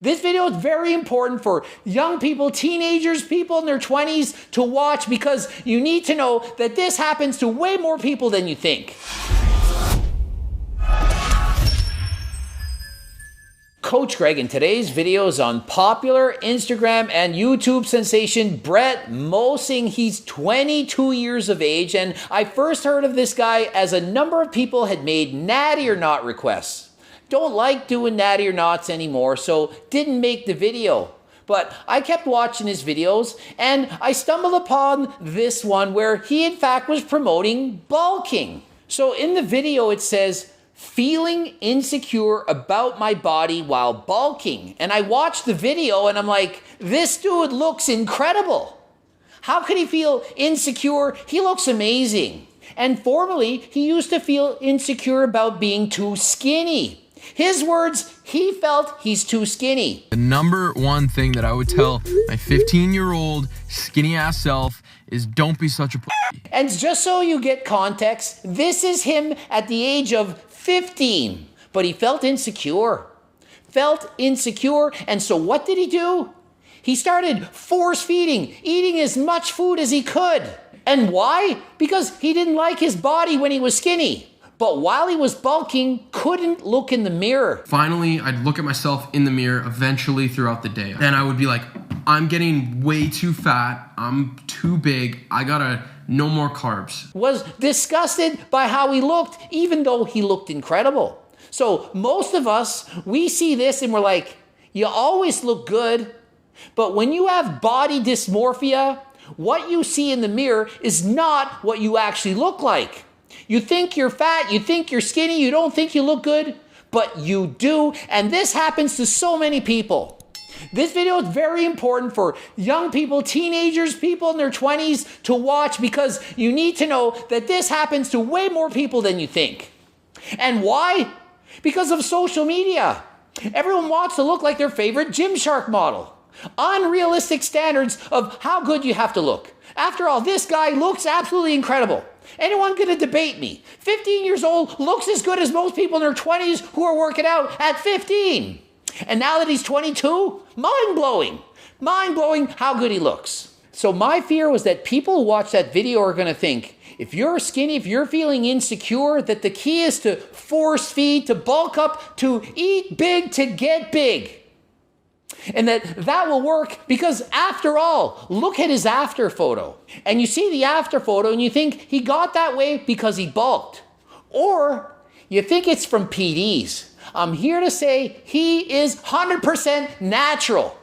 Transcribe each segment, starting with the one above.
This video is very important for young people, teenagers, people in their 20s to watch because you need to know that this happens to way more people than you think. Coach Greg in today's video is on popular Instagram and YouTube sensation Brett Mosing. He's 22 years of age, and I first heard of this guy as a number of people had made natty or not requests. Don't like doing natty or nots anymore, so didn't make the video. But I kept watching his videos and I stumbled upon this one where he in fact was promoting bulking. So in the video it says, feeling insecure about my body while bulking. And I watched the video and I'm like, this dude looks incredible. How could he feel insecure? He looks amazing. And formerly, he used to feel insecure about being too skinny. His words, he felt he's too skinny. The number one thing that I would tell my 15-year-old skinny ass self is don't be such a pussy. And just so you get context, this is him at the age of 15, but he felt insecure. And so what did he do? He started force feeding, eating as much food as he could. And why? Because he didn't like his body when he was skinny. But while he was bulking, couldn't look in the mirror. Finally, I'd look at myself in the mirror eventually throughout the day. Then I would be like, I'm getting way too fat. I'm too big. I gotta no more carbs. Was disgusted by how he looked, even though he looked incredible. So most of us, we see this and we're like, you always look good. But when you have body dysmorphia, what you see in the mirror is not what you actually look like. You think you're fat, you think you're skinny, you don't think you look good, but you do, and this happens to so many people. This video is very important for young people, teenagers, people in their 20s to watch because you need to know that this happens to way more people than you think. And why? Because of social media. Everyone wants to look like their favorite Gymshark model. Unrealistic standards of how good you have to look. After all, this guy looks absolutely incredible. Anyone gonna debate me? 15 years old, looks as good as most people in their 20s who are working out at 15. And now that he's 22, mind-blowing. Mind-blowing how good he looks. So my fear was that people who watch that video are gonna think, if you're skinny, if you're feeling insecure, that the key is to force feed, to bulk up, to eat big, to get big. And that will work because after all, look at his after photo. And you see the after photo and you think he got that way because he bulked. Or you think it's from PDs. I'm here to say he is 100% natural.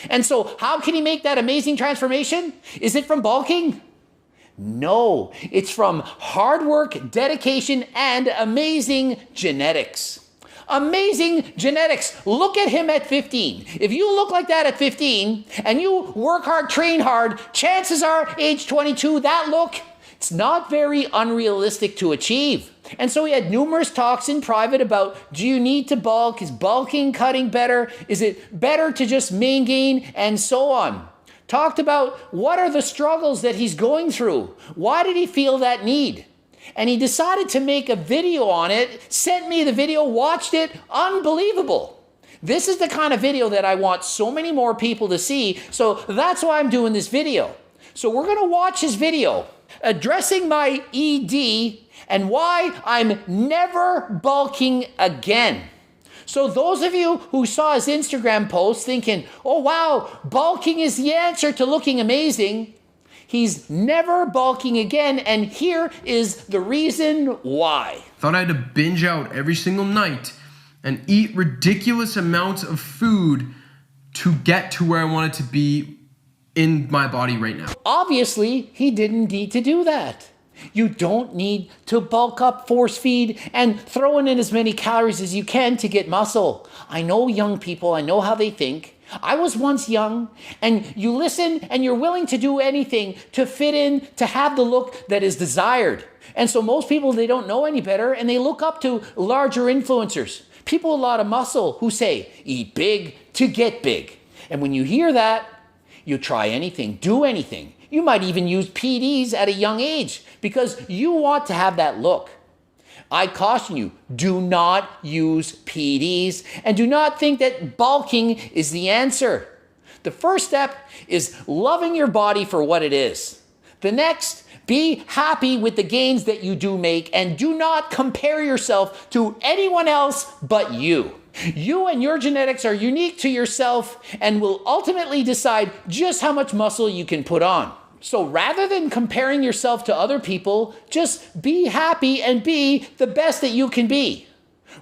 And so how can he make that amazing transformation? Is it from bulking? No, it's from hard work, dedication, and amazing genetics. Amazing genetics. Look at him at 15. If you look like that at 15 and you work hard, train hard, chances are age 22, that look, it's not very unrealistic to achieve. And so he had numerous talks in private about, do you need to bulk? Is bulking cutting better? Is it better to just main gain? And so on. Talked about what are the struggles that he's going through? Why did he feel that need? And he decided to make a video on it, sent me the video, watched it, unbelievable. This is the kind of video that I want so many more people to see, so that's why I'm doing this video. So we're gonna watch his video, addressing my ED and why I'm never bulking again. So those of you who saw his Instagram post thinking, oh wow, bulking is the answer to looking amazing, he's never bulking again, and here is the reason why. Thought I had to binge out every single night and eat ridiculous amounts of food to get to where I wanted to be in my body right now. Obviously, he didn't need to do that. You don't need to bulk up, force feed, and throw in as many calories as you can to get muscle. I know young people, I know how they think. I was once young, and you listen and you're willing to do anything to fit in, to have the look that is desired. And so most people, they don't know any better, and they look up to larger influencers. People with a lot of muscle who say, eat big to get big. And when you hear that, you try anything, do anything. You might even use PDs at a young age because you want to have that look. I caution you, do not use PEDs and do not think that bulking is the answer. The first step is loving your body for what it is. The next, be happy with the gains that you do make and do not compare yourself to anyone else but you. You and your genetics are unique to yourself and will ultimately decide just how much muscle you can put on. So rather than comparing yourself to other people, just be happy and be the best that you can be.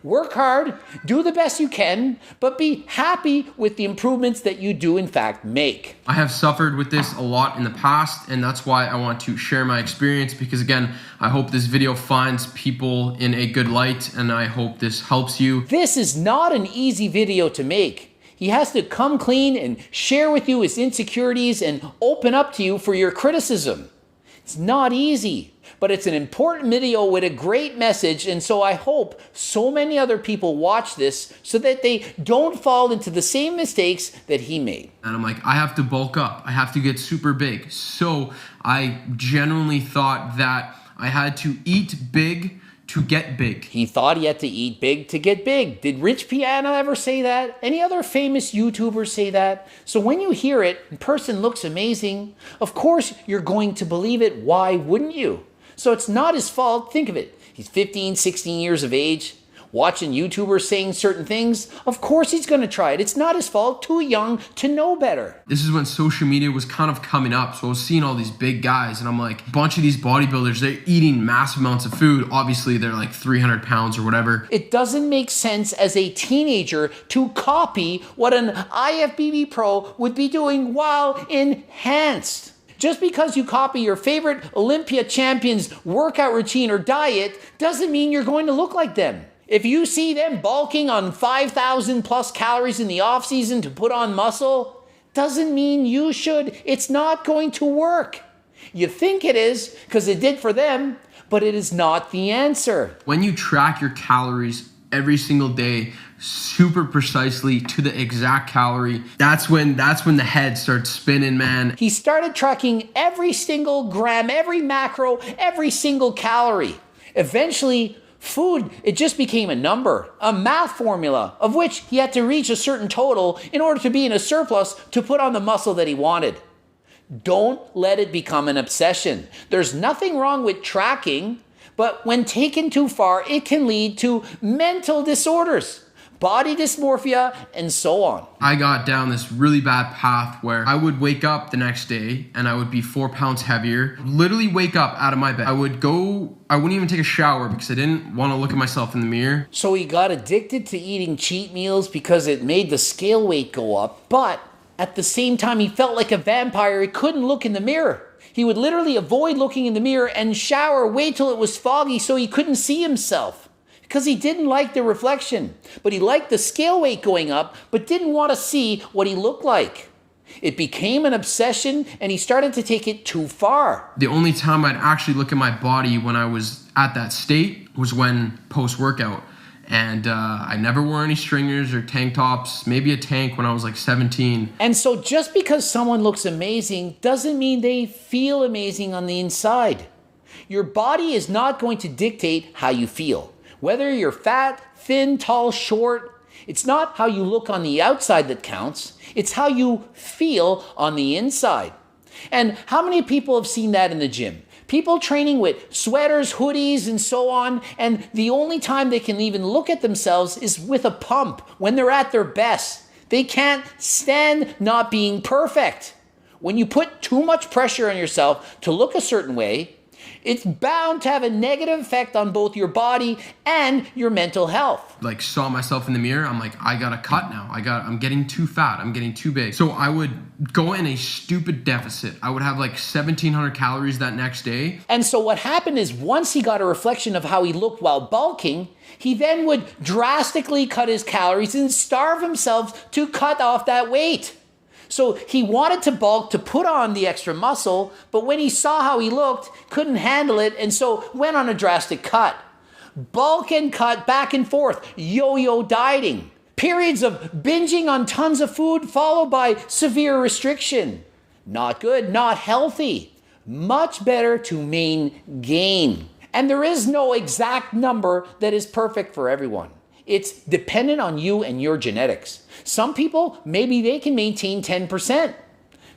Work hard, do the best you can, but be happy with the improvements that you do in fact make. I have suffered with this a lot in the past, and that's why I want to share my experience, because again, I hope this video finds people in a good light, and I hope this helps you. This is not an easy video to make. He has to come clean and share with you his insecurities and open up to you for your criticism. It's not easy, but it's an important video with a great message, and so I hope so many other people watch this so that they don't fall into the same mistakes that he made. And I'm like, I have to bulk up. I have to get super big. So I genuinely thought that I had to eat big to get big. He thought he had to eat big to get big. Did Rich Piana ever say that? Any other famous YouTubers say that? So when you hear it, a person looks amazing, of course you're going to believe it. Why wouldn't you? So it's not his fault. Think of it. He's 15, 16 years of age, watching YouTubers saying certain things. Of course he's going to try it. It's not his fault. Too young to know better. This is when social media was kind of coming up. So I was seeing all these big guys, and I'm like, a bunch of these bodybuilders, they're eating massive amounts of food. Obviously, they're like 300 pounds or whatever. It doesn't make sense as a teenager to copy what an IFBB pro would be doing while enhanced. Just because you copy your favorite Olympia champion's workout routine or diet doesn't mean you're going to look like them. If you see them bulking on 5,000 plus calories in the off season to put on muscle, doesn't mean you should. It's not going to work. You think it is because it did for them, but it is not the answer. When you track your calories every single day, super precisely to the exact calorie, that's when the head starts spinning, man. He started tracking every single gram, every macro, every single calorie. Eventually, food, it just became a number, a math formula of which he had to reach a certain total in order to be in a surplus to put on the muscle that he wanted. Don't let it become an obsession. There's nothing wrong with tracking, but when taken too far, it can lead to mental disorders, body dysmorphia, and so on. I got down this really bad path where I would wake up the next day and I would be 4 pounds heavier. Literally wake up out of my bed. I wouldn't even take a shower because I didn't want to look at myself in the mirror. So he got addicted to eating cheat meals because it made the scale weight go up, but at the same time, he felt like a vampire. He couldn't look in the mirror. He would literally avoid looking in the mirror and shower, wait till it was foggy so he couldn't see himself. Because he didn't like the reflection, but he liked the scale weight going up, but didn't want to see what he looked like. It became an obsession, and he started to take it too far. The only time I'd actually look at my body when I was at that state was when post-workout. And I never wore any stringers or tank tops, maybe a tank when I was like 17. And so just because someone looks amazing doesn't mean they feel amazing on the inside. Your body is not going to dictate how you feel. Whether you're fat, thin, tall, short, it's not how you look on the outside that counts. It's how you feel on the inside. And how many people have seen that in the gym? People training with sweaters, hoodies, and so on, and the only time they can even look at themselves is with a pump when they're at their best. They can't stand not being perfect. When you put too much pressure on yourself to look a certain way, it's bound to have a negative effect on both your body and your mental health. Like, saw myself in the mirror, I'm like, I gotta cut now. I'm getting too fat, I'm getting too big. So I would go in a stupid deficit. I would have like 1,700 calories that next day. And so what happened is once he got a reflection of how he looked while bulking, he then would drastically cut his calories and starve himself to cut off that weight. So he wanted to bulk to put on the extra muscle, but when he saw how he looked, couldn't handle it, and so went on a drastic cut. Bulk and cut back and forth, yo-yo dieting. Periods of binging on tons of food followed by severe restriction. Not good, not healthy. Much better to gain. And there is no exact number that is perfect for everyone. It's dependent on you and your genetics. Some people, maybe they can maintain 10%.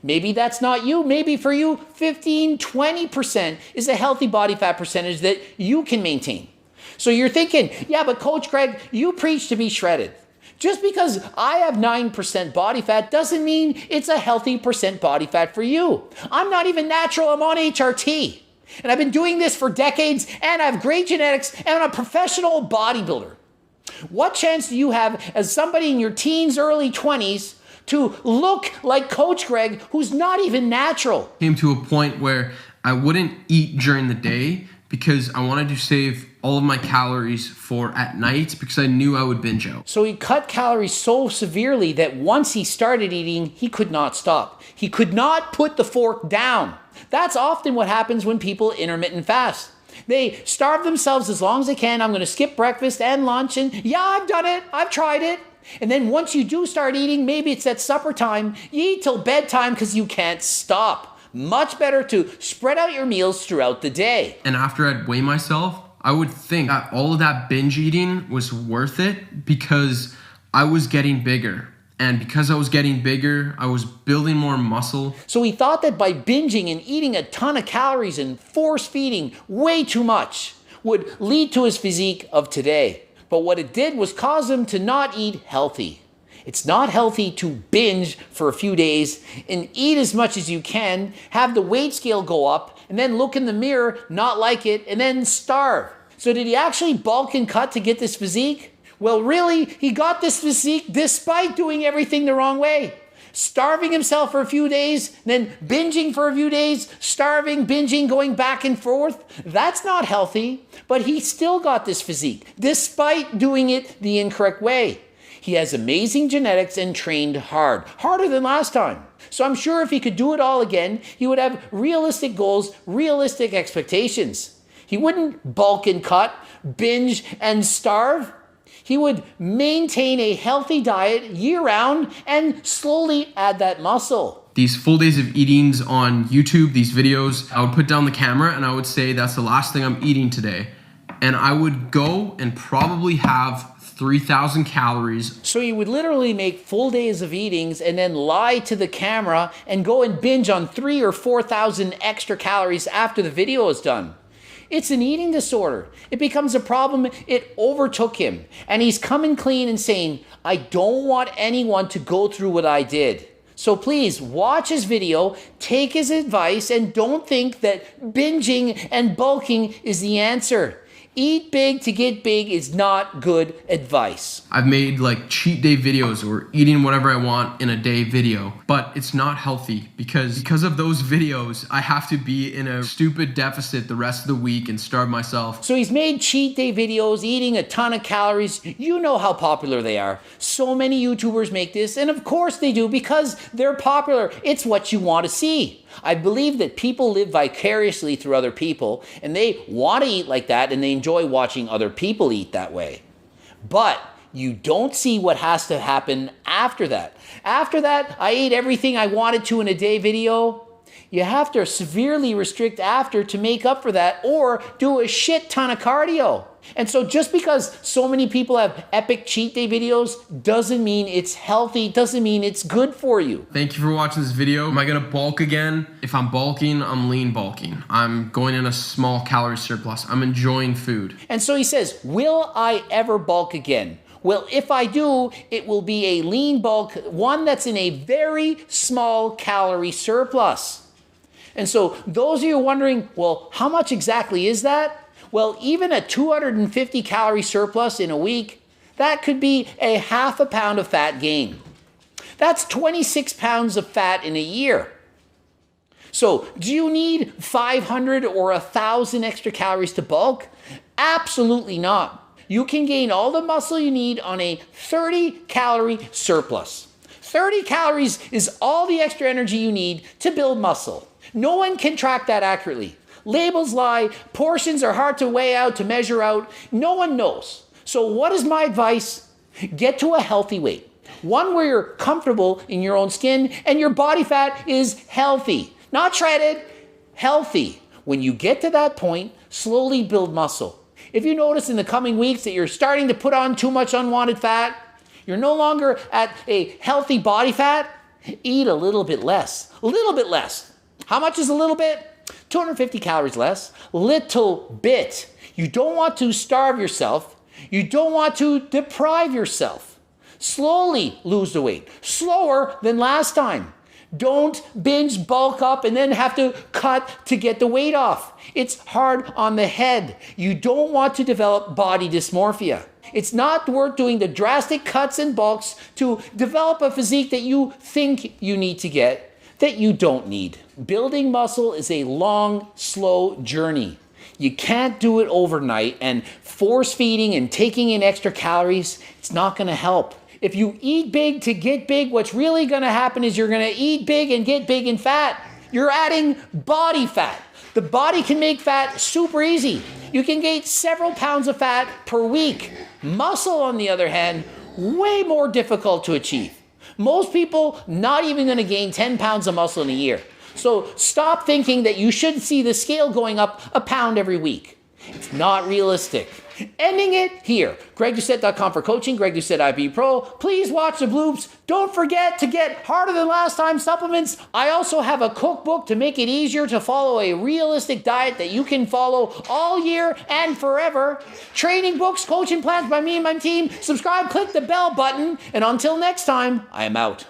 Maybe that's not you. Maybe for you, 15, 20% is a healthy body fat percentage that you can maintain. So you're thinking, yeah, but Coach Greg, you preach to be shredded. Just because I have 9% body fat doesn't mean it's a healthy percent body fat for you. I'm not even natural, I'm on HRT. And I've been doing this for decades, and I have great genetics, and I'm a professional bodybuilder. What chance do you have as somebody in your teens, early 20s to look like Coach Greg, who's not even natural? Came to a point where I wouldn't eat during the day because I wanted to save all of my calories for at night because I knew I would binge out. So he cut calories so severely that once he started eating, he could not stop. He could not put the fork down. That's often what happens when people intermittent fast. They starve themselves as long as they can. I'm going to skip breakfast and lunch, and yeah, I've done it. I've tried it. And then once you do start eating, maybe it's at supper time, you eat till bedtime because you can't stop. Much better to spread out your meals throughout the day. And after I'd weigh myself, I would think that all of that binge eating was worth it because I was getting bigger. And because I was getting bigger, I was building more muscle. So he thought that by binging and eating a ton of calories and force feeding way too much would lead to his physique of today. But what it did was cause him to not eat healthy. It's not healthy to binge for a few days and eat as much as you can, have the weight scale go up, and then look in the mirror, not like it, and then starve. So did he actually bulk and cut to get this physique? Well, really, he got this physique despite doing everything the wrong way. Starving himself for a few days, then binging for a few days, starving, binging, going back and forth. That's not healthy, but he still got this physique despite doing it the incorrect way. He has amazing genetics and trained hard, harder than last time. So I'm sure if he could do it all again, he would have realistic goals, realistic expectations. He wouldn't bulk and cut, binge and starve. He would maintain a healthy diet year-round and slowly add that muscle. These full days of eatings on YouTube, these videos, I would put down the camera and I would say, that's the last thing I'm eating today. And I would go and probably have 3,000 calories. So you would literally make full days of eatings and then lie to the camera and go and binge on 3,000 or 4,000 extra calories after the video is done. It's an eating disorder. It becomes a problem. It overtook him. And he's coming clean and saying, I don't want anyone to go through what I did. So please watch his video, take his advice, and don't think that binging and bulking is the answer. Eat big to get big is not good advice. I've made like cheat day videos or eating whatever I want in a day video, but it's not healthy because of those videos, I have to be in a stupid deficit the rest of the week and starve myself. So he's made cheat day videos, eating a ton of calories. You know how popular they are. So many YouTubers make this, and of course they do because they're popular. It's what you want to see. I believe that people live vicariously through other people, and they want to eat like that, and they enjoy watching other people eat that way. But you don't see what has to happen after that. After that, I ate everything I wanted to in a day video. You have to severely restrict after to make up for that, or do a shit ton of cardio. And so just because so many people have epic cheat day videos doesn't mean it's healthy, doesn't mean it's good for you. Thank you for watching this video. Am I gonna bulk again? If I'm bulking, I'm lean bulking. I'm going in a small calorie surplus. I'm enjoying food. And so he says, will I ever bulk again? Well, if I do, it will be a lean bulk, one that's in a very small calorie surplus. And so those of you wondering, well, how much exactly is that? Well, even a 250 calorie surplus in a week, that could be a half a pound of fat gain. That's 26 pounds of fat in a year. So do you need 500 or 1,000 extra calories to bulk? Absolutely not. You can gain all the muscle you need on a 30 calorie surplus. 30 calories is all the extra energy you need to build muscle. No one can track that accurately. Labels lie, portions are hard to weigh out, to measure out. No one knows. So what is my advice? Get to a healthy weight. One where you're comfortable in your own skin and your body fat is healthy. Not shredded, healthy. When you get to that point, Slowly build muscle. If you notice in the coming weeks that you're starting to put on too much unwanted fat, you're no longer at a healthy body fat, eat a little bit less. A little bit less. How much is a little bit? 250 calories less. Little bit. You don't want to starve yourself. You don't want to deprive yourself. Slowly lose the weight. Slower than last time. Don't binge bulk up and then have to cut to get the weight off. It's hard on the head. You don't want to develop body dysmorphia. It's not worth doing the drastic cuts and bulks to develop a physique that you think you need to get, that you don't need. Building muscle is a long, slow journey. You can't do it overnight, and force feeding and taking in extra calories, it's not going to help. If you eat big to get big, what's really going to happen is you're going to eat big and get big in fat. You're adding body fat. The body can make fat super easy. You can gain several pounds of fat per week. Muscle, on the other hand, way more difficult to achieve. Most people not even going to gain 10 pounds of muscle in a year. So stop thinking that you should see the scale going up a pound every week. It's not realistic. Ending it here. GregDoucette.com for coaching. Greg Doucette IB Pro. Please watch the bloops. Don't forget to get Harder Than Last Time supplements. I also have a cookbook to make it easier to follow a realistic diet that you can follow all year and forever. Training books, coaching plans by me and my team. Subscribe, click the bell button. And until next time, I am out.